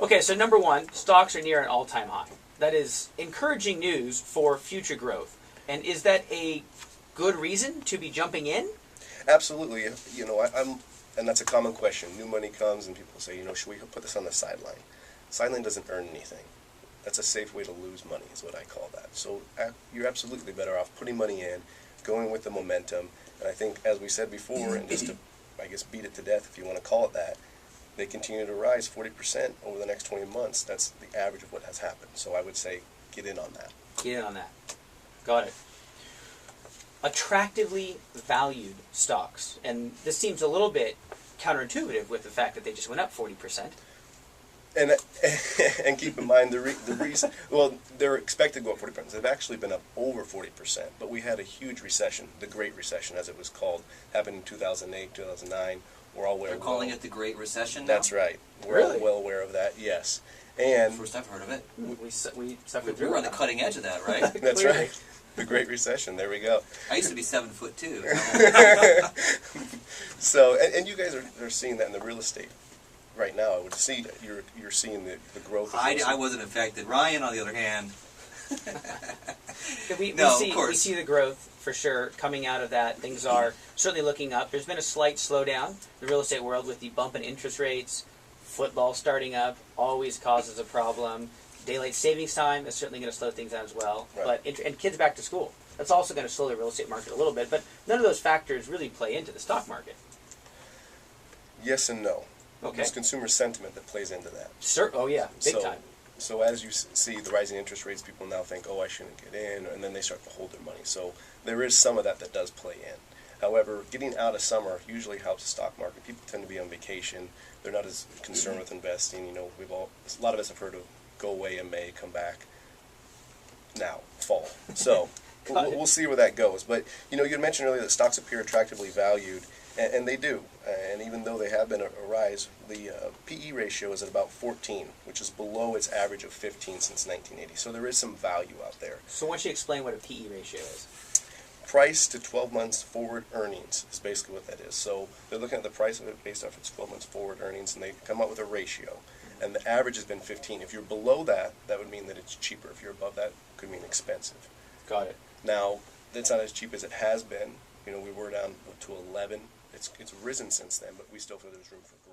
Okay, so number one, stocks are near an all-time high. That is encouraging news for future growth. And is that a good reason to be jumping in? Absolutely. And that's a common question. New money comes and people say, should we put this on the sideline? Sideline doesn't earn anything. That's a safe way to lose money is what I call that. So you're absolutely better off putting money in, going with the momentum. And I think, as we said before, and just to, I guess, beat it to death, if you want to call it that, they continue to rise 40% over the next 20 months. That's the average of what has happened. So I would say get in on that. Get in on that. Got it. Attractively valued stocks. And this seems a little bit counterintuitive with the fact that they just went up 40%. And keep in mind the reason, well, they're expected to go up 40%. They've actually been up over 40%, but we had a huge recession, the Great Recession as it was called, happened in 2008, 2009. We're all aware. They're calling it the Great Recession now? That's right. We're Really? all well aware of that, yes. And first I've heard of it. We suffered We through were on it. the cutting edge of that, right? That's right. The Great Recession, there we go. I used to be 7'2". So, and you guys are seeing that in the real estate right now. I would see you're seeing the growth. Of I wasn't affected. Ryan, on the other hand. We No, of course. we see the growth for sure coming out of that. Things are certainly looking up. There's been a slight slowdown in the real estate world with the bump in interest rates. Football starting up always causes a problem. Daylight savings time is certainly going to slow things down as well. Right. But and kids back to school. That's also going to slow the real estate market a little bit. But none of those factors really play into the stock market. Yes and no. Okay. There's consumer sentiment that plays into that. Oh yeah, big time. So as you see the rising interest rates, people now think, oh, I shouldn't get in, and then they start to hold their money. So there is some of that does play in. However, getting out of summer usually helps the stock market. People tend to be on vacation. They're not as concerned with investing. A lot of us have heard of go away in May, come back now, fall. So we'll see where that goes. But, you mentioned earlier that stocks appear attractively valued, and they do. And even though they have been a rise, the PE ratio is at about 14, which is below its average of 15 since 1980. So there is some value out there. So why don't you explain what a PE ratio is? Price to 12 months forward earnings is basically what that is. So they're looking at the price of it based off its 12 months forward earnings, and they come up with a ratio. And the average has been 15. If you're below that, that would mean that it's cheaper. If you're above that, it could mean expensive. Got it. Now, it's not as cheap as it has been. We were down to 11. It's risen since then, but we still feel there's room for growth.